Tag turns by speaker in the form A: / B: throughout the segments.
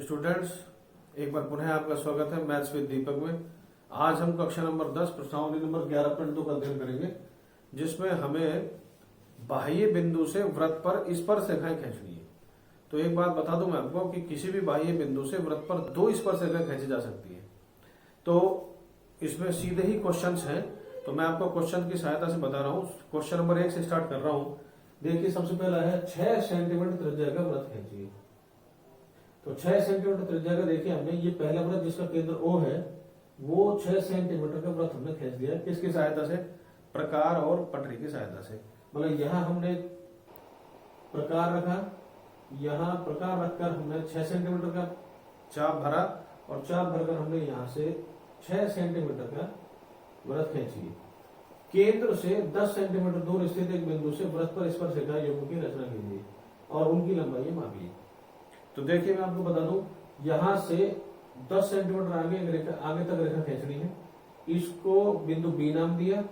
A: Students, एक बार पुनः आपका स्वागत है मैथ्स विद दीपक में। आज हम कक्षा नंबर 10 प्रश्नावली नंबर 11.2 का अध्ययन करेंगे, जिसमें हमें बाह्य बिंदु से वृत्त पर स्पर्श रेखाएं खींचनी है। तो एक बात बता दूं मैं आपको कि किसी भी बाह्य बिंदु से वृत्त पर 2 स्पर्श रेखाएं खींची जा सकती है। तो इसमें सीधे ही क्वेश्चंस हैं, तो मैं आपको क्वेश्चन की सहायता से बता रहा हूँ। क्वेश्चन नंबर 1 से स्टार्ट कर रहा हूँ। देखिए, सबसे पहला है 6 सेंटीमीटर त्रिज्या का वृत्त खींचिए। तो 6 सेंटीमीटर त्रिज्या का देखिए, हमने ये पहला वृत्त जिसका केंद्र O है वो 6 सेंटीमीटर का वृत्त हमने खींच दिया। किसकी सहायता से? प्रकार और पटरी की सहायता से। मतलब यहाँ हमने प्रकार रखा, यहाँ प्रकार रखकर हमने 6 सेंटीमीटर का चाप भरा और चाप भरकर हमने यहाँ से 6 सेंटीमीटर का वृत्त खींची। केंद्र से 10 सेंटीमीटर दूर स्थित एक बिंदु से वृत्त पर स्पर्श रेखा युग्म की रचना कीजिए और उनकी लंबाई मापिए। तो देखिए, मैं आपको बता दूं, यहां से 10 सेंटीमीटर आगे तक रेखा खींचनी है। इसको बिंदु बी नाम दिया।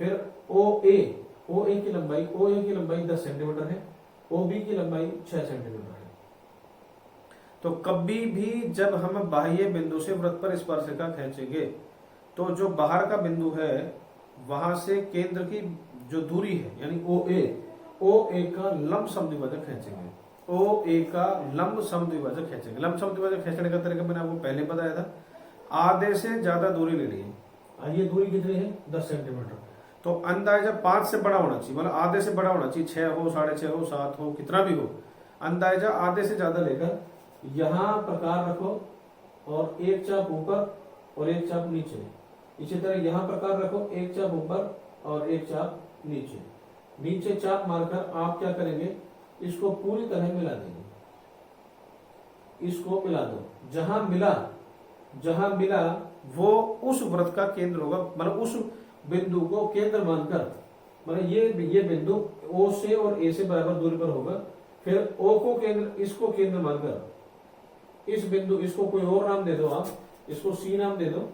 A: फिर OA की लंबाई 10 सेंटीमीटर है, OB की लंबाई 6 सेंटीमीटर है। तो कभी भी जब हम बाह्य बिंदु से वृत्त पर स्पर्श रेखा खींचेंगे तो जो बाहर का बिंदु है वहां से केंद्र की जो दूरी है यानी OA का लंब समद्विभाजक खींचेंगे। OA का लंब समद्विभाजक खींचेंगे। लंब समद्विभाजक खींचने का तरीका मैंने आपको पहले बताया था। आधे से ज्यादा दूरी लेनी है। ये दूरी कितनी है? 10 सेंटीमीटर। तो अंदाजा 5 से बड़ा होना चाहिए, मतलब आधे से बड़ा होना चाहिए। 6 हो, 6.5 हो, 7 हो, कितना भी हो, अंदाजा आधे से ज्यादा लेकर यहाँ प्रकार रखो और एक चाप ऊपर और एक चाप नीचे। इसी तरह यहाँ प्रकार रखो, एक चाप ऊपर और एक चाप नीचे। नीचे चाप मारकर आप क्या करेंगे, इसको पूरी तरह मिला देंगे। इसको मिला दो। जहां मिला वो उस वृत्त का केंद्र होगा। मतलब उस बिंदु को केंद्र मानकर, मतलब ये बिंदु O से और A से बराबर दूरी पर होगा। फिर O को केंद्र, इसको केंद्र मानकर इस बिंदु, इसको कोई और नाम दे दो, आप इसको C नाम दे दो।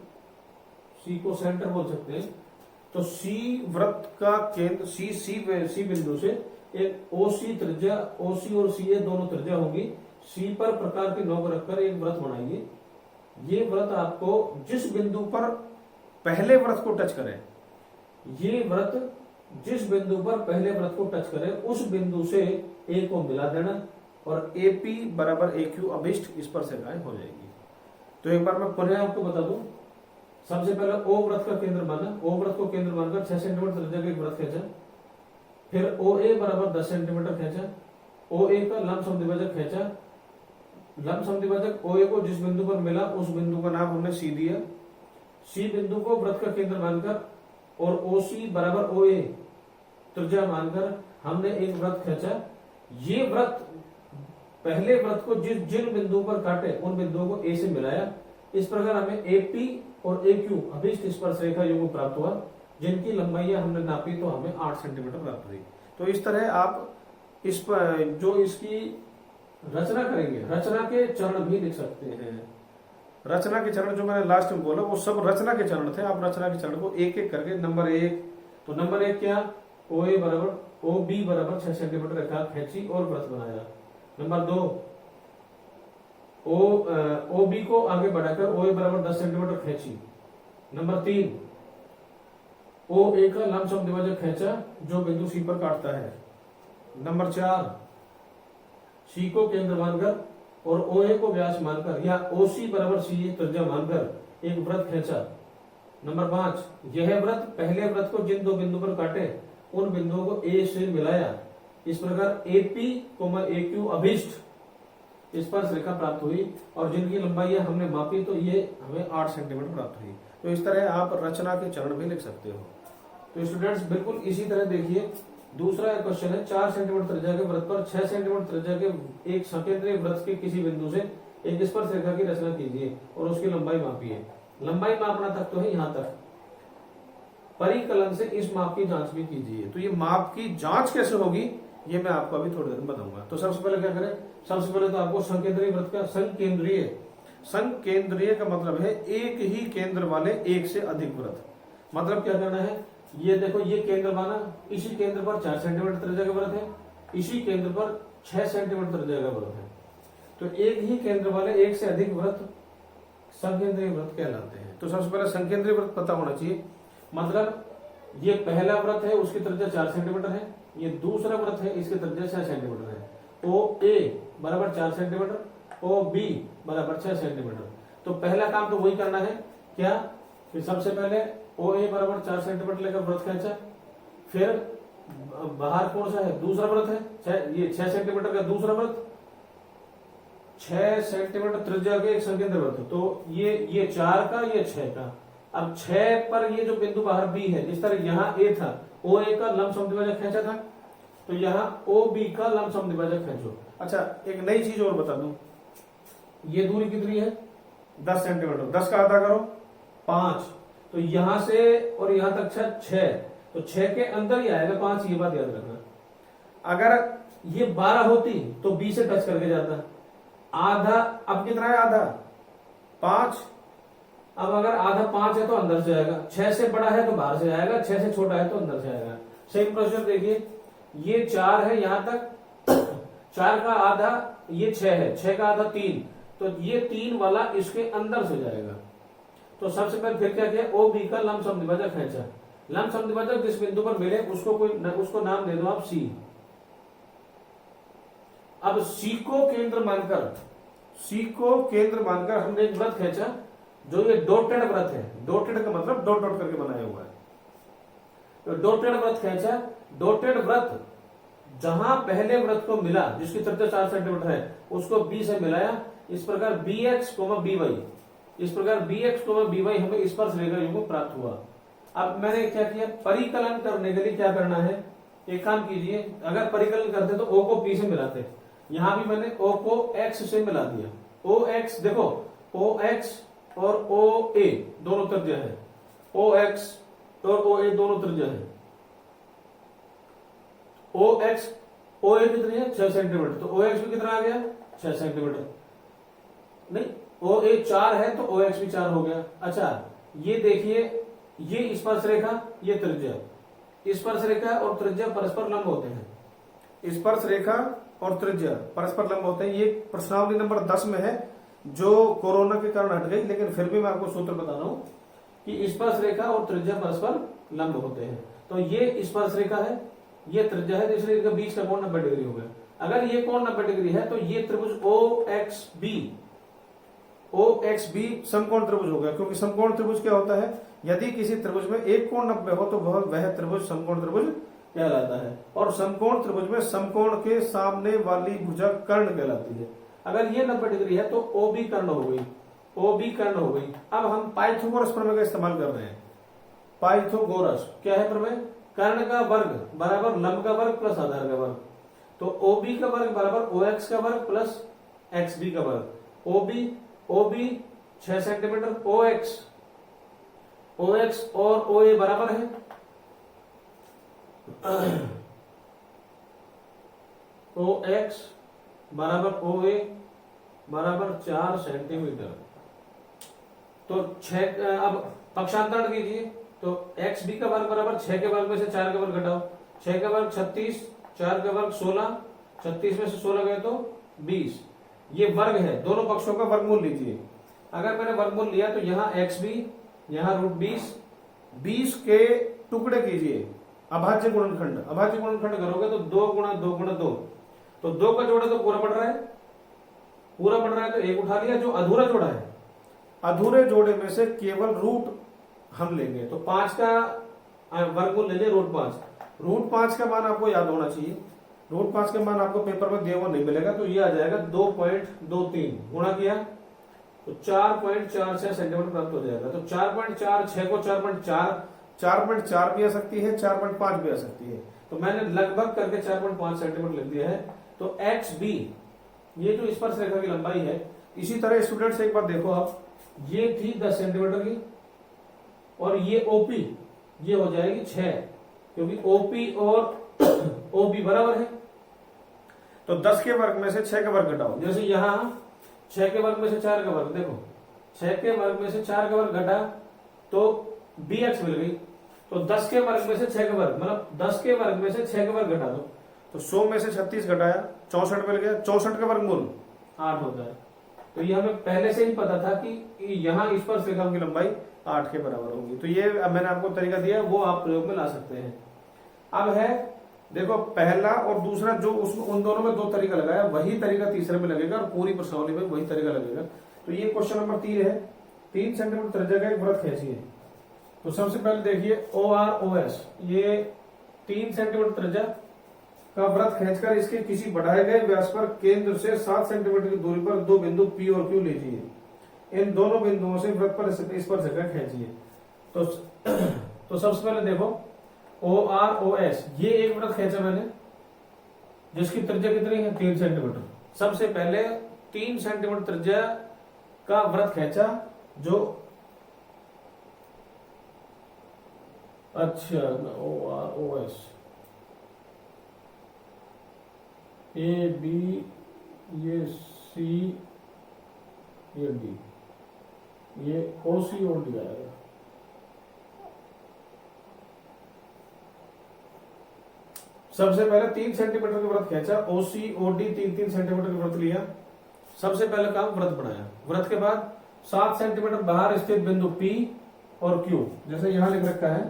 A: C को सेंटर बोल सकते हैं। तो C वृत्त का केंद्र, C बिंदु से एक OC त्रिज्या, OC और CA दोनों त्रिज्या होगी। C पर प्रकार की नोक रखकर एक वृत्त बनाइए। ये वृत्त आपको जिस बिंदु पर पहले वृत्त को टच करे, ये वृत्त जिस बिंदु पर पहले वृत्त को टच करे उस बिंदु से A को मिला देना और AP बराबर AQ अभिष्ट स्पर्श रेखाएं हो जाएगी। तो एक बार मैं पुनः आपको बता दूं। सबसे पहले O वृत्त का केंद्र माना, O वृत्त को केंद्र मानकर 6 सेंटीमीटर त्रिज्या का एक वृत्त खींचा। फिर OA बराबर 10 सेंटीमीटर खींचा। OA का लंब समद्विभाजक खींचा। लंब समद्विभाजक OA को जिस बिंदु पर मिला उस बिंदु का नाम हमने C दिया। C बिंदु को वृत्त का केंद्र मानकर और OC बराबर OA त्रिज्या मानकर हमने एक वृत्त खींचा। ये वृत्त पहले वृत्त को जिन बिंदु पर काटे उन बिंदुओं को A से मिलाया। इस प्रकार हमें AP और AQ अभिष्ट स्पर्श रेखा युग्म प्राप्त हुआ, जिनकी लंबाइयां हमने नापी तो हमें 8 सेंटीमीटर प्राप्त हुई। तो इस तरह आप इस पर जो इसकी रचना करेंगे, रचना के चरण भी लिख सकते हैं। रचना के चरण जो मैंने लास्ट में बोला वो सब रचना के चरण थे। आप रचना के चरण को एक एक करके, नंबर 1, तो नंबर 1 क्या, OB बराबर 6 सेंटीमीटर रेखा खींची और वृत्त बनाया। नंबर 2, OB को आगे बढ़ाकर OA बराबर 10 सेंटीमीटर खींची। नंबर 3, OA का लंब समद्विभाजक खींचा जो बिंदु C पर काटता है। नंबर 4, C को केंद्र मानकर और OA को व्यास मानकर या OC बराबर CA त्रिज्या मानकर एक वृत्त खींचा। नंबर 5, यह वृत्त पहले वृत्त को जिन दो बिंदु पर काटे उन बिंदुओं को A से मिलाया। इस प्रकार AP, AQ अभिष्ट स्पर्श रेखा प्राप्त हुई और जिनकी लंबाई हमने मापी तो ये हमें 8 सेंटीमीटर प्राप्त हुई। तो इस तरह आप रचना के चरण भी लिख सकते हो। तो स्टूडेंट्स, बिल्कुल इसी तरह देखिए, दूसरा क्वेश्चन है 4 सेंटीमीटर त्रिज्या के वृत्त पर 6 सेंटीमीटर त्रिज्या के एक सकेंद्रीय वृत्त के किसी बिंदु से एक स्पर्श रेखा की रचना कीजिए और उसकी लंबाई मापिए। लंबाई मापना तक तो है यहाँ तक, परिकलन से इस माप की जांच भी कीजिए। तो ये माप की जांच कैसे होगी ये मैं आपको अभी थोड़ी देर में बताऊंगा। तो सबसे पहले क्या करें, सबसे पहले तो आपको संकेंद्रीय वृत्त का संकेंद्रीय का मतलब है एक ही केंद्र वाले एक से अधिक वृत्त। मतलब क्या करना है, ये देखो, ये केंद्र माना, इसी केंद्र पर 4 सेंटीमीटर त्रिज्या का वृत्त है, इसी केंद्र पर 6 सेंटीमीटर त्रिज्या का वृत्त है। तो एक ही केंद्र वाले एक से अधिक वृत्त संकेंद्रीय वृत्त कहलाते हैं। तो सबसे पहले संकेंद्रीय वृत्त पता होना चाहिए, मतलब ये पहला वृत्त है, उसकी त्रिज्या 4 सेंटीमीटर है, ये दूसरा वृत्त है, इसकी त्रिज्या 6 सेंटीमीटर है। ओ ए बराबर 4 सेंटीमीटर, ओ बी बराबर 6 सेंटीमीटर। तो पहला काम तो वही करना है, क्या कि सबसे पहले ओ ए बराबर 4 सेंटीमीटर लेकर वृत्त खींचा, फिर बाहर कौन सा है, दूसरा वृत्त है, ये 6 सेंटीमीटर का दूसरा वृत्त, 6 सेंटीमीटर त्रिज्या के एक संकेंद्र वृत्त। तो ये 4 का, ये 6 का। अब 6 पर ये जो बिंदु बाहर बी है, जिस तरह यहाँ ए था, ओ ए का लंब समद्विभाजक खींचा था, तो यहाँ ओ बी का लंब समद्विभाजक खींचो। अच्छा, एक नई चीज और बता दूं, ये दूरी कितनी है, 10 सेंटीमीटर, 10 का आधा करो 5, तो यहां से और यहां तक 6, तो 6 के अंदर ही आएगा 5, ये बात याद रखना। अगर ये 12 होती तो बी से टच करके जाता, आधा, अब कितना है, आधा 5, अब अगर आधा 5 है तो अंदर से आएगा, 6 से बड़ा है तो बाहर से आएगा, 6 से छोटा है तो अंदर से आएगा। सेम प्रोसीजर देखिए, ये 4 है यहां तक, 4 का आधा ये 6 है, 6 का आधा 3, तो ये 3 वाला इसके अंदर से जाएगा। तो सबसे पहले फिर क्या किया, ओ बी का लंब समद्विभाजक खींचा, लंब समद्विभाजक जिस बिंदु पर मिले उसको नाम दे दो आप सी। अब सी को केंद्र मानकर हमने एक वृत्त खींचा, जो ये डॉटेड वृत्त है, डॉटेड का मतलब डॉट डॉट करके बनाया हुआ है, तो डॉटेड वृत्त खींचा। डॉटेड वृत्त जहां पहले वृत्त को मिला, जिसकी त्रिज्या 4 सेंटीमीटर है, उसको बी से मिलाया। इस प्रकार बी एक्स बी वाई, इस प्रकार बी एक्स बी वाई हमें स्पर्श रेखा युग्म प्राप्त हुआ। अब मैंने क्या किया, परिकलन करने के लिए क्या करना है, एक काम कीजिए, अगर परिकलन करते तो ओ को पी से मिलाते, यहां भी मैंने ओ को एक्स से मिला दिया। ओ एक्स देखो, ओ एक्स और ओ ए दोनों त्रिज्या है, ओ एक्स और ओ ए दोनों त्रिज्या है। ओ एक्स, ओ ए कितनी है, 6 सेंटीमीटर, तो ओ एक्स भी कितना आ गया, 6 सेंटीमीटर। नहीं, ओ ए 4 है तो ओ एक्स भी 4 हो गया। अच्छा, ये देखिए, ये स्पर्श रेखा, ये त्रिज्या, स्पर्श रेखा और त्रिज्या परस्पर लंब होते हैं। स्पर्श रेखा और त्रिज्या परस्पर लंब होते हैं। ये प्रश्नावली नंबर 10 में है, जो कोरोना के कारण हट गई, लेकिन फिर भी मैं आपको सूत्र बता रहा हूं कि स्पर्श रेखा और त्रिज्या परस्पर लंब होते हैं। तो ये स्पर्श रेखा है, ये त्रिज्या है, इसलिए इनका बीच का कोण 90 डिग्री हो गया। अगर ये कोण 90 डिग्री है तो ये त्रिभुज ओ एक्स बी समकोण त्रिभुज हो गया, क्योंकि समकोण त्रिभुज क्या होता है, यदि किसी त्रिभुज में एक कोण 90 हो तो वह त्रिभुज समकोण त्रिभुज कहलाता है। और समकोण त्रिभुज में समकोण के सामने वाली भुजा कर्ण कहलाती है। अगर ये 90 डिग्री है तो ओ बी कर्ण हो गई, ओ बी कर्ण हो गई। अब हम पाइथागोरस प्रमेय का इस्तेमाल कर रहे हैं। पाइथागोरस क्या है प्रमेय, कर्ण का वर्ग बराबर लंब का वर्ग प्लस आधार का वर्ग। तो ओ बी का वर्ग बराबर ओ एक्स का वर्ग प्लस एक्स बी का वर्ग। ओ बी 6 सेंटीमीटर, ओ एक्स और ओ ए बराबर है, ओ एक्स बराबर ओ ए बराबर 4 सेंटीमीटर। तो 6, अब पक्षांतरण कीजिए, तो एक्स बी का वर्ग बराबर 6 के वर्ग में से 4 का वर्ग घटाओ, 6 का वर्ग 36, 4 का वर्ग 16, 36 में से 16 गए तो 20। ये वर्ग है, दोनों पक्षों का वर्गमूल लीजिए। अगर मैंने वर्गमूल लिया तो यहाँ एक्स बी, यहाँ √20, 20 के टुकड़े कीजिए, अभाज्य गुणनखंड करोगे तो 2 गुणा 2 गुणा 2, तो 2 का जोड़ा तो पूरा पड़ रहा है, तो 1 उठा लिया। जो अधूरा जोड़ा है, अधूरे जोड़े में से केवल रूट हम लेंगे, तो 5 का वर्गमूल ले लिया √5 का मान आपको याद होना चाहिए। √5 का मान आपको पेपर में दिया हुआ नहीं मिलेगा, तो ये आ जाएगा 2.23, गुणा किया तो 4.46 सेंटीमीटर प्राप्त हो जाएगा। तो 4.46 को 4.4 भी आ सकती है, 4.5 भी आ सकती है, तो मैंने लगभग करके 4.5 सेंटीमीटर लिख दिया है। तो एक्स बी, ये जो स्पर्श रेखा की लंबाई है। इसी तरह स्टूडेंट्स एक बार देखो आप, ये थी 10 सेंटीमीटर की, और ये ओपी ये हो जाएगी 6, क्योंकि ओपी और ओबी बराबर है। तो 10 के वर्ग में से 6 का वर्ग घटाओ, जैसे यहां 6 के वर्ग में से 4 का वर्ग, देखो 6 के वर्ग में से 4 का वर्ग घटा तो बी एक्स मिल गई। तो 10 के वर्ग में से 6 का वर्ग, मतलब 10 के वर्ग में से 6 का वर्ग घटा दो, तो 100 में से 36 घटाया 64 मिल गया। 64 का वर्गमूल 8 होता है। तो ये हमें पहले से ही पता था कि यहाँ स्पर्श रेखा की लंबाई 8 के बराबर होगी। तो ये अब मैंने आपको तरीका दिया, वो आप प्रयोग में ला सकते हैं। अब है देखो पहला और दूसरा, जो उसमें उन दोनों में 2 तरीका लगाया, वही तरीका तीसरे में लगेगा और पूरी प्रश्नावली में वही तरीका लगेगा। तो ये क्वेश्चन नंबर 3 है। 3 सेंटीमीटर त्रिज्या का एक वृत्त खींचिए। तो सबसे पहले देखिए OROS, ये 3 सेंटीमीटर त्रिज्या का वृत्त खींचकर इसके किसी बढ़ाए गए व्यास पर केंद्र से 7 सेंटीमीटर की दूरी पर 2 बिंदु P और Q लीजिए। इन दोनों बिंदुओं से वृत्त पर स्पर्शरेखा खींचिए। तो सबसे पहले देखो OROS, ये एक वृत्त खींचा मैंने जिसकी त्रिज्या कितनी है 3 सेंटीमीटर। सबसे पहले 3 सेंटीमीटर त्रिज्या का वृत्त खींचा, जो अच्छा OROS AB, ये C, ये D, ये OC और D आएगा। सबसे पहले 3 सेंटीमीटर का वृत्त खींचा, OC OD 3-3 सेंटीमीटर का वृत्त लिया। सबसे पहले काम वृत्त बनाया। वृत्त के बाद 7 सेंटीमीटर बाहर स्थित बिंदु P और Q, जैसे यहां लिख रखा है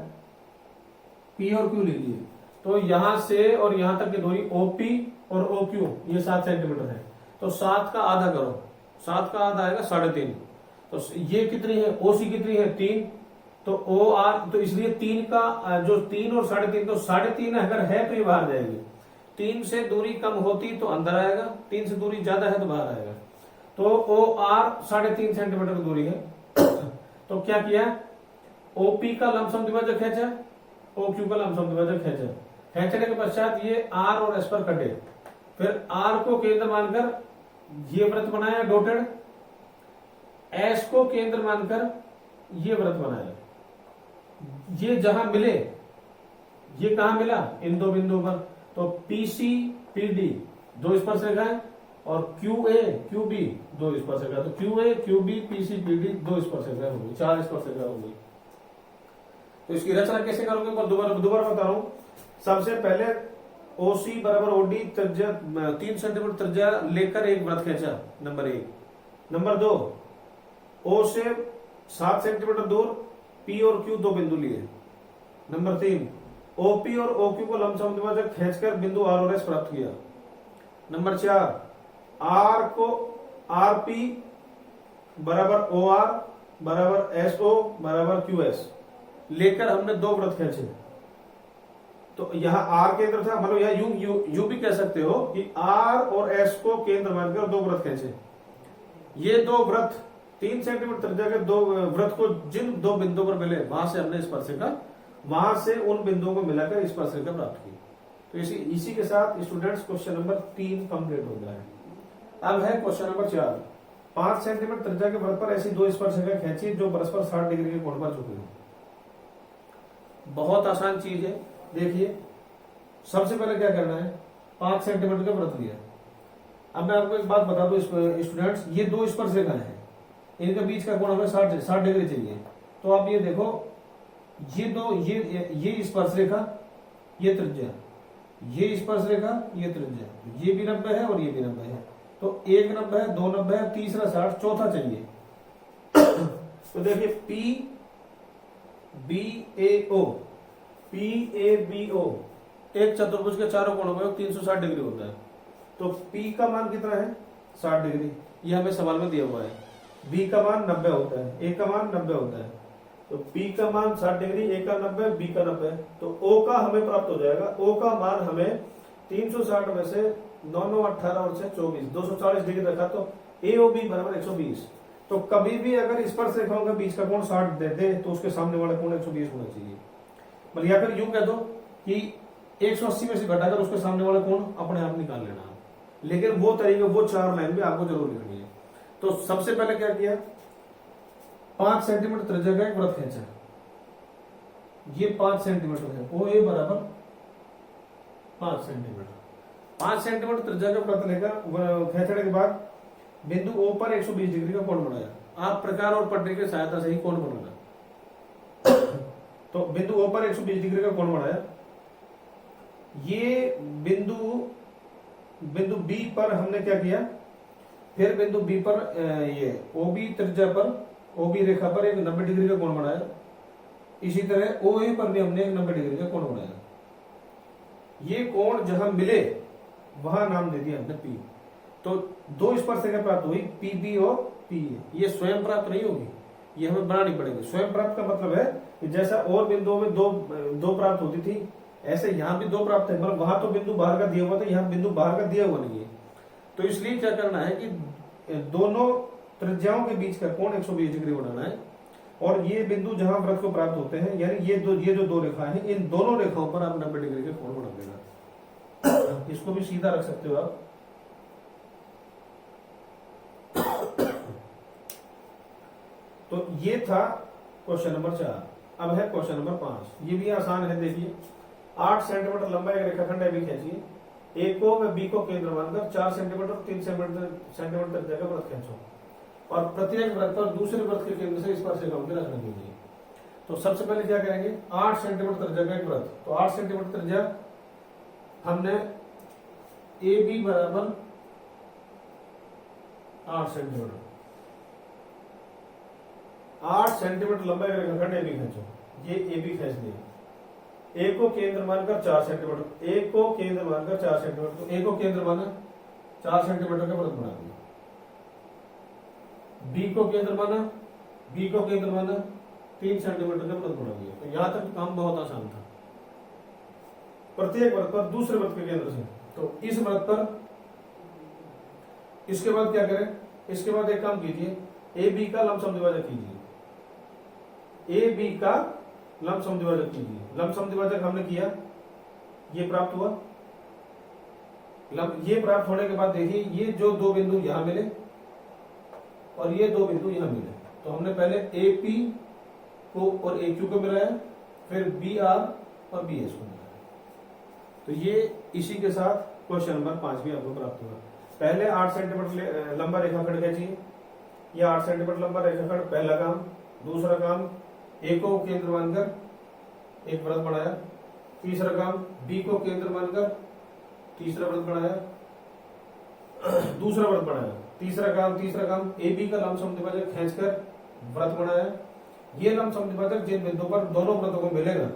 A: P और Q लीजिए। तो यहां से और यहां तक की दूरी OP और OQ ये 7 सेंटीमीटर है। तो 7 का आधा करो, 7 का आधा आएगा 3.5। तो ये कितनी है, OC कितनी है 3, तो OR, तो इसलिए 3 का जो 3 और 3.5, तो 3.5 अगर है तो ये बाहर जाएगी। 3 से दूरी कम होती तो अंदर आएगा, 3 से दूरी ज्यादा है तो बाहर आएगा। तो OR 3.5 सेंटीमीटर की दूरी है। तो क्या किया, OP का लमसम द्विभाजक खींचा, OQ का लमसम द्विभाजक खींचा। खींचने के पश्चात ये R और S पर कटे। फिर R को केंद्र मानकर ये वृत्त बनाया डॉटेड, S को केंद्र मानकर ये वृत्त बनाया। ये जहां मिले, ये कहां मिला, इन 2 बिंदुओं पर। तो PC PD 2 स्पर्शरेखाएं और QA QB 2 स्पर्शरेखा। तो QA QB PC PD 2 स्पर्शरेखा होगी, 4 स्पर्शरेखा होगी। तो इसकी रचना कैसे करोगे, मैं दोबारा बता रहा हूं। सबसे पहले OC बराबर OD त्रिज्या 3 सेंटीमीटर त्रिज्या लेकर एक वृत्त खींचा, नंबर 1। नंबर 2, O से 7 सेंटीमीटर दूर P और Q 2 बिंदु लिए। नंबर 3, OP और OQ को लंबसम द्विभाजक खींचकर बिंदु R और S प्राप्त किया। नंबर 4, R को RP बराबर OR बराबर SO बराबर QS लेकर हमने 2 वृत्त खींचे। तो यहां R केंद्र था, मतलब यहां यू भी कह सकते हो कि R और S को केंद्र मानकर 2 वृत्त खींचे। ये 2 वृत्त 3 सेंटीमीटर त्रिज्या के 2 वृत्त को जिन 2 बिंदुओं पर मिले, वहां से हमने स्पर्शरेखा, वहां से उन बिंदुओं को मिलाकर स्पर्शरेखा प्राप्त की। तो इसी के साथ स्टूडेंट्स क्वेश्चन नंबर 3 कंप्लीट हो गया है। अब है क्वेश्चन नंबर 4। 5 सेंटीमीटर त्रिज्या के वृत्त पर ऐसी 2 स्पर्शरेखा खींची जो परस्पर 60 डिग्री के कोण पर झुकी हो। बहुत आसान चीज है। देखिए सबसे पहले क्या करना है, 5 सेंटीमीटर का वृत्त लिया। अब मैं आपको एक बात बता दूं स्टूडेंट्स, ये 2 स्पर्शरेखाएं हैं, इनके बीच का कोण हमें 60 डिग्री चाहिए। तो आप ये देखो, ये स्पर्शरेखा, ये त्रिज्या, ये स्पर्शरेखा, ये त्रिज्या, ये भी 90 है और ये भी 90 है। तो एक 90 है, 2 90 है, तीसरा 60, चौथा चाहिए। तो देखिए PABO एक चतुर्भुज के चारों कोणों में 360 डिग्री होता है। तो P का मान कितना है 60 डिग्री, ये हमें सवाल में दिया हुआ है। B का मान 90 होता है, A का मान 90 होता है। तो P का मान 60 डिग्री, A का 90, B का 90। तो O का हमें प्राप्त हो जाएगा। O का मान हमें 360 में से 9 9 18 और 6 24, 240 डिग्री रखा। तो AOB बराबर 120। तो कभी भी अगर स्पर्शरेखाओं के बीच का कोण 60 दे दे तो उसके सामने वाला कोण 120 होना चाहिए। मतलब या फिर यूं कह दो कि 180 में से घटाकर उसके सामने वाला कोण अपने आप निकाल लेना। लेकिन वो तरीके, वो 4 लाइन भी आपको जरूर लिखनी है। तो सबसे पहले क्या किया, 5 सेंटीमीटर त्रिज्या का एक वृत्त खींचा। ये 5 सेंटीमीटर है, OA बराबर 5 सेंटीमीटर। 5 सेंटीमीटर त्रिज्या का वृत्त लेकर खींचने के बाद बिंदु O पर 120 डिग्री का कोण बनाया। आप प्रकार और पट्टी की सहायता से ही कोण बनाना। तो बिंदु O पर 120 डिग्री का कोण बनाया। ये बिंदु B पर हमने क्या किया, फिर बिंदु बी पर ये ओबी त्रिज्या पर, ओबी रेखा पर एक 90 डिग्री का कोण बनाया। इसी तरह ओए पर भी हमने एक 90 डिग्री का कोण बनाया। ये कोण जहां मिले वहां नाम दे दिया हमने पी। तो दो स्पर्शरेखा प्राप्त हुई, पी बी और पी ए। ये स्वयं प्राप्त नहीं होगी, ये हमें बनानी पड़ेगी। स्वयं प्राप्त का मतलब है कि जैसा और बिंदुओं में दो प्राप्त होती थी, ऐसे यहाँ भी दो प्राप्त है, मतलब वहां तो बिंदु बाहर का दिया हुआ था, यहाँ बिंदु बाहर का दिया हुआ नहीं है। तो इसलिए क्या करना है कि दोनों त्रिज्याओं के बीच का कोण 120 डिग्री बनाना है। और ये बिंदु जहां वृत्त को प्राप्त होते हैं, यानी ये जो दो रेखाएं हैं, इन दोनों रेखाओं पर आप 90 डिग्री के कोण बना देना। इसको भी सीधा रख सकते हो आप। तो ये था क्वेश्चन नंबर 4। अब है क्वेश्चन नंबर 5। ये भी आसान है, देखिए 8 सेंटीमीटर लंबा एक रेखाखंड है, भी खींचिए। ए को व बी को केंद्र मानकर 4 सेंटीमीटर 3 सेंटीमीटर जगह वृत्त खींचो और प्रत्येक वृत्त पर दूसरे वृत्त के केंद्र से स्पर्शरेखाओं की रचना कीजिए। तो सबसे पहले क्या करेंगे, 8 सेंटीमीटर त्रिज्या का एक वृत्त, तो 8 सेंटीमीटर त्रिज्या हमने ए बी बराबर 8 सेंटीमीटर, 8 सेंटीमीटर लंबा एक रेखाखंड ए बी खींचो। ये ए बी खींच दिया। ए को केंद्र मानकर 4 सेंटीमीटर, ए को केंद्र मानकर 4 सेंटीमीटर, तो ए को केंद्र माना 4 सेंटीमीटर का वृत्त बना दिया। बी को केंद्र माना, बी को केंद्र माना 3 सेंटीमीटर का वृत्त बना दिया। तो यहां तक काम बहुत आसान था। प्रत्येक वृत्त पर दूसरे वृत्त के केंद्र से, तो इस वृत्त पर, इसके बाद क्या करें, इसके बाद एक काम कीजिए, ए बी का लंब समद्विभाजक कीजिए। ए बी का लंब समद्विभाजक कीजिए। लंब समद्विभाजक हमने किया, ये प्राप्त हुआ। ये प्राप्त होने के बाद देखिए, ये जो दो बिंदु यहां मिले और ये दो बिंदु यहां मिले, तो हमने पहले ए पी को और ए क्यू को मिलाया, फिर बी आर और बी एस को मिलाया। तो ये इसी के साथ क्वेश्चन नंबर 5 भी आपको प्राप्त हुआ। पहले 8 सेंटीमीटर लंबा रेखाखंड खींचिए। ये 8 सेंटीमीटर लंबा रेखाखंड, पहला काम। दूसरा काम, ए को केंद्र मानकर एक वृत्त बनाया। तीसरा काम, बी को केंद्र मानकर तीसरा वृत्त बनाया, दूसरा वृत्त बनाया। तीसरा काम ए बी का लंब समद्विभाजक खींचकर वृत्त बनाया। ये लंब समद्विभाजक जिन बिंदु पर दोनों वृत्तों को मिलेगा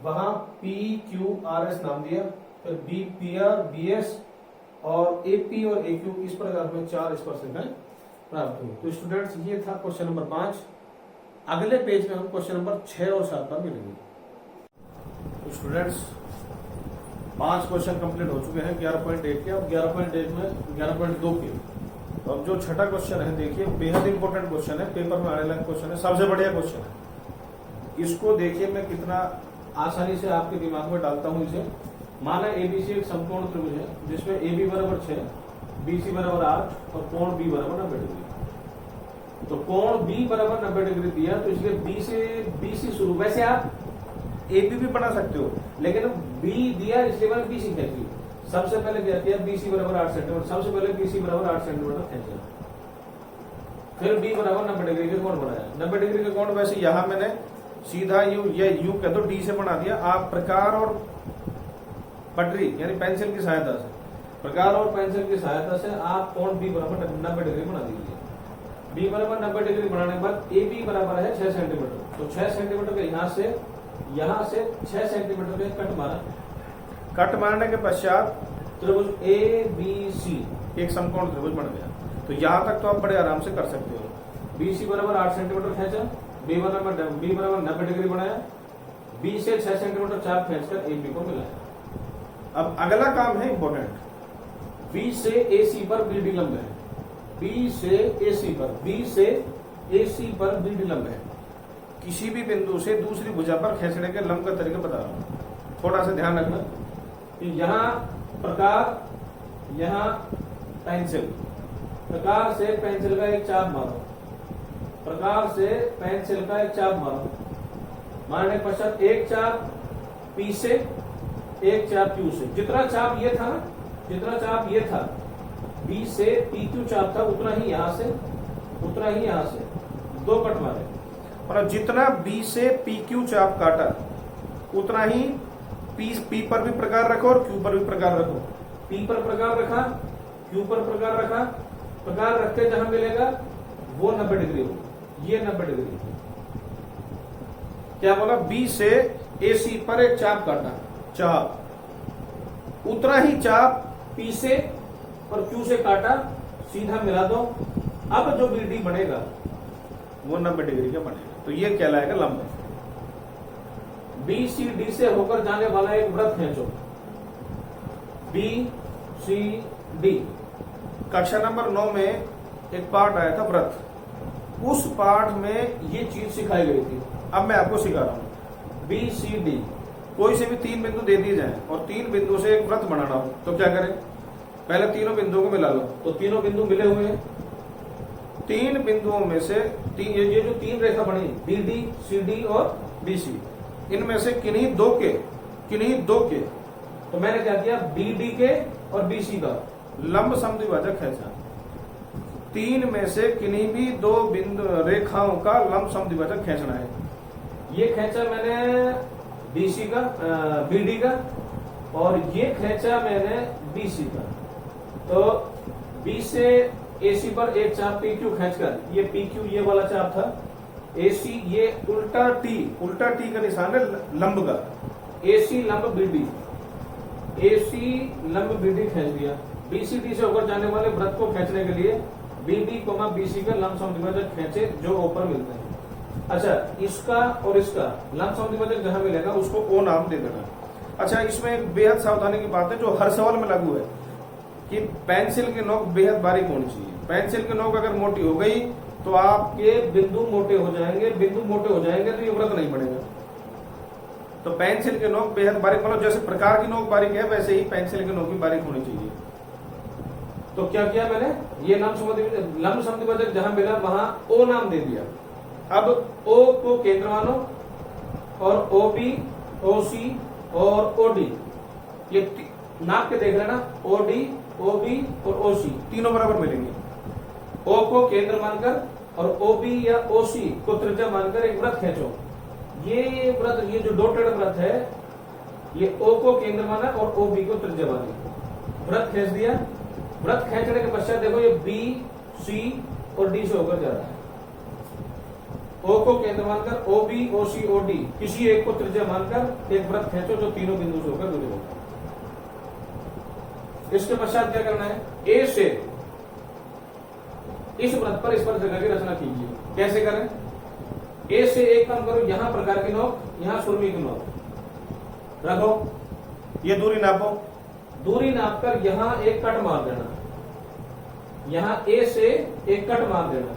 A: वहां पी क्यू आर एस नाम दिया, फिर B P R B S और ए पी और ए क्यू, इस प्रकार में 4 स्पर्शरेखाएं प्राप्त हुई। तो स्टूडेंट्स, ये था क्वेश्चन नंबर 5। अगले पेज में हम क्वेश्चन नंबर 6 और 7 पर मिलेंगे। तो स्टूडेंट्स, 5 क्वेश्चन कंप्लीट हो चुके हैं 11.1 के। अब 11.1 में 11.2 के। तो अब जो छठा क्वेश्चन है, देखिए बेहद इंपॉर्टेंट क्वेश्चन है, पेपर में आने वाला क्वेश्चन है, सबसे बढ़िया क्वेश्चन है। इसको देखिए मैं कितना आसानी से आपके दिमाग में डालता हूं इसे। माना एबीसी एक समकोण त्रिभुज है जिसमें ए बी बराबर 6, बीसी बराबर 8 और कोण बी बराबर 90 डिग्री। तो कोण बी बराबर 90 डिग्री दिया, तो इसलिए बी से शुरू। वैसे आप ए बी भी बना सकते हो, लेकिन बी दिया इसलिए मैंने बीसी खींच ली। सबसे पहले क्या किया, बीसी बराबर 8 सेंटीमीटर, सबसे पहले बीसी बराबर 8 सेंटीमीटर खींचा, फिर बी बराबर 90 डिग्री का कोण बनाया। 90 डिग्री का कोण वैसे यहां मैंने सीधा यू कह दो डी से बना दिया। आप प्रकार और पटरी यानी पेंसिल की सहायता से, प्रकार और पेंसिल की सहायता से आप कोण बी बराबर 90 डिग्री बना दीजिए। बी बराबर 90 डिग्री बनाने के बाद ए बी बराबर है 6 सेंटीमीटर, तो 6 सेंटीमीटर के यहां से 6 सेंटीमीटर के कट मारा। कट मारने के पश्चात त्रिभुज ए बी सी एक समकोण त्रिभुज बन गया। तो यहां तक तो आप बड़े आराम से कर सकते हो। बी सी बराबर 8 सेंटीमीटर खींचा, बी बराबर 90 डिग्री बनाया, बी से 6 सेंटीमीटर चाप खींचकर ए बी को मिलाया। अब अगला काम है इंपॉर्टेंट, बी से ए सी पर बी डी लंब है। बी से ए सी पर बी डी लंब है। किसी भी बिंदु से दूसरी भुजा पर खींचने के लंब का तरीका बता रहा हूं, थोड़ा सा ध्यान रखना। यहां प्रकार, यहां पेंसिल, प्रकार से पेंसिल का एक चाप मारो, प्रकार से पेंसिल का एक चाप मारो। मारने के पश्चात एक चाप पी से, एक चाप क्यू से। जितना चाप ये था ना, जितना चाप ये था बी से पी क्यू चाप था, उतना ही यहां से, उतना ही यहां से 2 कट मारे। और जितना बी से पी क्यू चाप काटा उतना ही पी पर भी प्रकार रखो और क्यू पर भी प्रकार रखो। पी पर प्रकार रखा, क्यू पर प्रकार रखा, प्रकार रखते जहां मिलेगा वो 90 डिग्री होगी, ये 90 डिग्री। क्या बोला? बी से AC पर एक चाप काटा, चाप उतना ही चाप P से और Q से काटा, सीधा मिला दो। अब जो BD बनेगा वो 90 डिग्री का बनेगा, तो ये कहलाएगा लंब। BCD से होकर जाने वाला एक वृत्त खींचो, BCD। कक्षा नंबर 9 में एक पार्ट आया था वृत्त, उस पार्ट में ये चीज सिखाई गई थी। अब मैं आपको सिखा रहा हूं। BCD कोई से भी 3 बिंदु दे दिए जाए और 3 बिंदु से एक वृत्त बनाना हो तो क्या करें? पहले तीनों बिंदुओं को मिला लो, तो तीनों बिंदु मिले हुए हैं। 3 बिंदुओं में से ये जो 3 रेखा बनी BD, CD और BC, इनमें से किन्हीं दो के, तो मैंने क्या किया? BD के और BC का लंब समद्विभाजक खींचा। 3 में से किन्हीं भी 2 बिंदु रेखाओं का लंब समद्विभाजक खींचना है। ये खींचा मैंने BC का, BD का, और ये खींचा मैंने BC का। तो B से AC पर एक चाप PQ खींचकर, ये PQ ये वाला चाप था, AC ये उल्टा T का निशान है लंब का, AC लंब BD, AC लंब BD खींच दिया। BCD से होकर जाने वाले वृत्त को खींचने के लिए BD, BC का लंब समद्विभाजक खींचे जो ऊपर मिलते हैं। अच्छा, इसका और इसका लंब समद्विभाजक जहां मिलेगा उसको O नाम दे देना। अच्छा, इसमें एक बेहद सावधानी की बात है जो हर सवाल में लागू है कि पेंसिल की नोक बेहद बारीक होनी चाहिए। पेंसिल की नोक अगर मोटी हो गई तो आपके बिंदु मोटे हो जाएंगे, तो ये वृत्त नहीं बनेगा। तो पेंसिल की नोक बेहद बारीक, मतलब जैसे प्रकार की नोक बारीक है वैसे ही पेंसिल की नोक भी बारीक होनी चाहिए। तो क्या किया मैंने? ये लंब समद्विभाजक जहां मिला वहां O नाम दे दिया। अब O को केंद्र मानो और OB, OC और OD ये नाप के देख लेना, OD, OB और OC तीनों बराबर मिलेंगे। O को केंद्र मानकर और OB या OC को त्रिज्या मानकर एक वृत्त खींचो। ये वृत्त, ये जो डॉटेड वृत्त है, ये O को केंद्र माना और OB को त्रिज्या मानी, वृत्त खींच दिया। वृत्त खींचने के पश्चात देखो ये B, C और D से होकर जा रहा है। O को केंद्र मानकर OB, OC, OD किसी एक को त्रिज्या मानकर एक वृत्त खींचो जो तीनों बिंदु से होकर गुजरेगा। इसके पश्चात क्या करना है? A से इस वृत्त पर स्पर्शरेखा की रचना कीजिए। कैसे करें? A से एक काम करो, यहां प्रकार की नोक, यहां सुरमी की नोक रखो, ये दूरी नापो, दूरी नापकर यहां एक कट मार देना, यहां A से एक कट मार देना।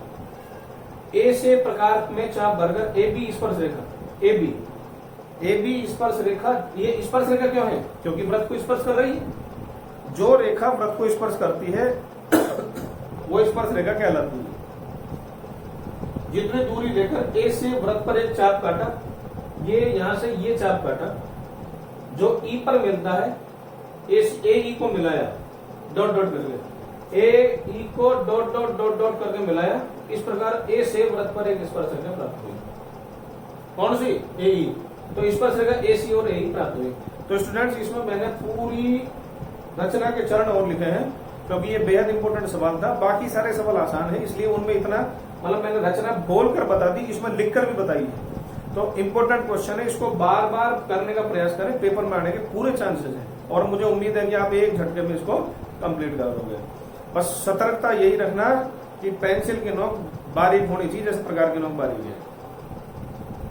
A: A से प्रकार में चाप भरकर AB स्पर्श रेखा, AB स्पर्श रेखा। ये स्पर्श रेखा क्यों है? क्योंकि वृत्त को स्पर्श कर रही है। जो रेखा वृत्त को स्पर्श करती है वो स्पर्श रेखा कहलाती है। जितनी दूरी लेकर A से वृत्त पर एक चाप काटा, ये यहां से ये चाप काटा, जो E पर मिलता है AE को मिलाया, डॉट डॉट करके AE co dot dot dot dot करके मिलाया। इस प्रकार A से वृत्त पर एक स्पर्श रेखा प्राप्त हुई। कौन सी? AE। तो स्पर्श रेखा AC और AE प्राप्त हुई। तो स्टूडेंट्स, इसमें मैंने पूरी रचना के चरण और लिखे हैं क्योंकि ये बेहद इंपॉर्टेंट सवाल था। बाकी सारे सवाल आसान है, इसलिए उनमें इतना मतलब मैंने रचना बोलकर बता दी, इसमें लिखकर भी बताई है। तो इंपॉर्टेंट क्वेश्चन है, इसको बार बार करने का प्रयास करें, पेपर में आने के पूरे चांसेस हैं और मुझे उम्मीद है कि आप एक झटके में इसको कंप्लीट कर दोगे। बस सतर्कता यही रखना कि पेंसिल की नोक बारीक होनी चाहिए जैसे प्रकार की नोक बारीक है।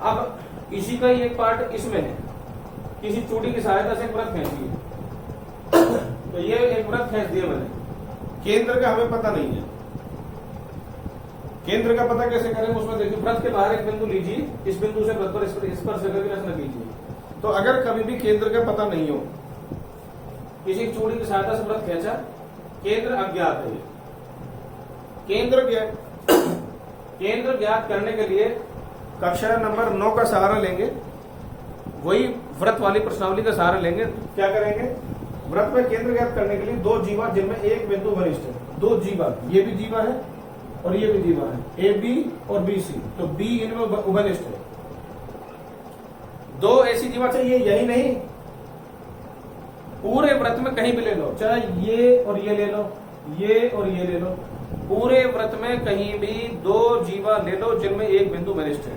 A: अब इसी का ही एक पार्ट इसमें है, किसी चूड़ी की सहायता से वृत्त खींचिए। तो ये एक वृत्त खींच दिया मैंने, केंद्र का हमें पता नहीं है। केंद्र का पता कैसे करें? उसमें देखिए, वृत्त के बाहर एक बिंदु लीजिए, इस बिंदु से वृत्त पर स्पर्श रेखा की रचना कीजिए। तो अगर कभी भी केंद्र का पता नहीं हो, किसी चूड़ी की सहायता से वृत्त खींचा, केंद्र अज्ञात है। केंद्र ज्ञात करने के लिए कक्षा नंबर 9 का सहारा लेंगे, वही वृत्त वाली प्रश्नावली का सहारा लेंगे। क्या करेंगे? वृत्त में केंद्र ज्ञात करने के लिए 2 जीवा जिनमें एक बिंदु वरिष्ठ है, 2 जीवा, ये भी जीवा है और ये भी जीवा है, AB और BC। तो B इनमें उभयनिष्ठ है। 2 ऐसी जीवा चाहिए, यही नहीं, पूरे वृत्त में कहीं भी ले लो, चाहे ये और ये ले लो, ये और ये ले लो, पूरे व्रत में कहीं भी 2 जीवा ले लो जिनमें एक बिंदु वरिष्ठ है,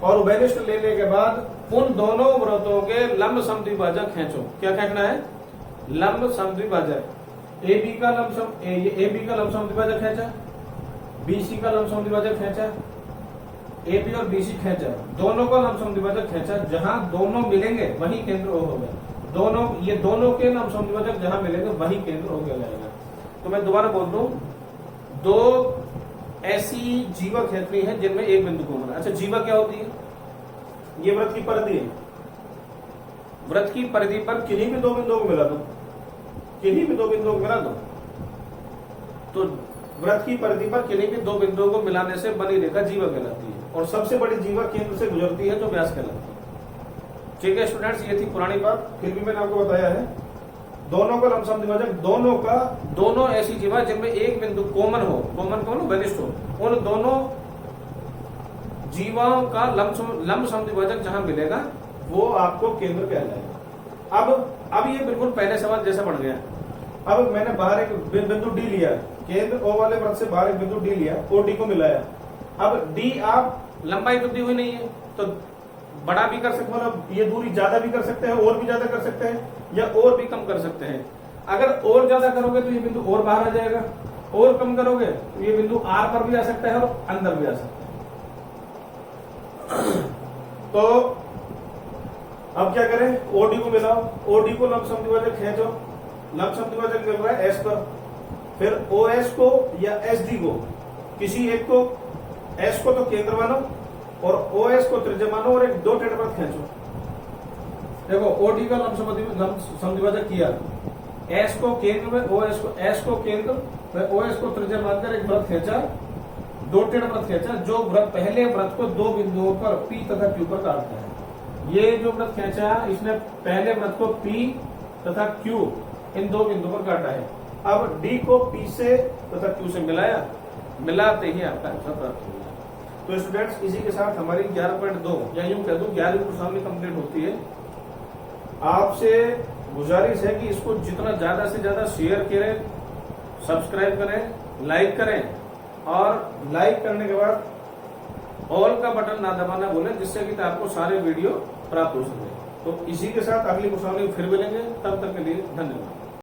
A: और वरिष्ठ लेने के बाद उन दोनों व्रतों के लंब समद्विभाजक खींचो। क्या खींचना है? लंब समद्विभाजक। AB का लंब समद्विभाजक खींचा, BC का लंब समद्विभाजक खींचा, AB और BC खींचा, दोनों का लंब समद्विभाजक खींचा। जहां दोनों मिलेंगे वही केंद्र O हो गया। ये दोनों के लंब समद्विभाजक जहां मिलेंगे वही केंद्र हो जाएगा। तो मैं दोबारा बोल दूं, 2 ऐसी जीवा खींचनी है जिनमें एक बिंदु कॉमन है। अच्छा, जीवा क्या होती है? ये व्रत की परिधि है। व्रत की परिधि पर किन्हीं भी 2 बिंदुओं को मिला दो, किन्हीं भी 2 बिंदुओं को मिला दो, तो व्रत की परिधि पर किन्हीं भी 2 बिंदुओं को मिलाने से बनी रेखा जीवा कहलाती है, और सबसे बड़ी जीवा केंद्र से गुजरती है जो व्यास कहलाती है। ठीक है स्टूडेंट्स, ये थी पुरानी बात, फिर भी मैंने आपको बताया है। दोनों का लंब समद्विभाजक, दोनों ऐसी जीवा जिनमें एक बिंदु कॉमन हो, वरिष्ठ हो, उन दोनों जीवाओं का लंब समद्विभाजक जहां मिलेगा वो आपको केंद्र कहलाएगा। अब ये बिल्कुल पहले सवाल जैसा बन गया। अब मैंने बाहर एक बिंदु डी लिया, केंद्र O वाले व्रत से बाहर एक बिंदु डी लिया, OD को मिलाया। अब D आप लंबाई तो दी हुई नहीं है, तो बड़ा भी कर सकते, मतलब ये दूरी ज्यादा भी कर सकते हैं, और भी ज्यादा कर सकते हैं, या और भी कम कर सकते हैं। अगर और ज्यादा करोगे तो ये बिंदु और बाहर आ जाएगा, और कम करोगे तो ये बिंदु R पर भी आ सकता है और अंदर भी आ सकता है। तो अब क्या करें? OD को मिलाओ, OD को लंब समद्विभाजक खींचो, लंब समद्विभाजक मिल रहा है S पर, फिर OS को या SD को, किसी एक को, S को तो केंद्र मानो और OS को त्रिज्या मानो, और एक 2 टेढ़े व्रत खींचो। देखो, OD का लंब समद्विभाजक किया, S को केंद्र में, S को केंद्र, OS को त्रिज्या मानकर एक व्रत खींचा, 2 टेढ़े व्रत खींचा, जो व्रत पहले व्रत को 2 बिंदुओं पर P तथा Q पर काटता है। ये जो व्रत खींचा इसने पहले व्रत को P तथा Q इन 2 बिंदुओं पर काटा है। अब D को P से तथा Q से मिलाया, मिलाते ही आपका आंसर प्राप्त हो गया। तो स्टूडेंट्स, इसी के साथ हमारी 11.2 या यूं कह दूं 11वीं प्रश्नावली कंप्लीट होती है। आपसे गुजारिश है कि इसको जितना ज्यादा से ज्यादा शेयर करें, सब्सक्राइब करें, लाइक करें, और लाइक करने के बाद ऑल का बटन ना दबाना भूलें, जिससे कि आपको सारे वीडियो प्राप्त हो सके। तो इसी के साथ अगली प्रश्नावली फिर मिलेंगे, तब तक के लिए धन्यवाद।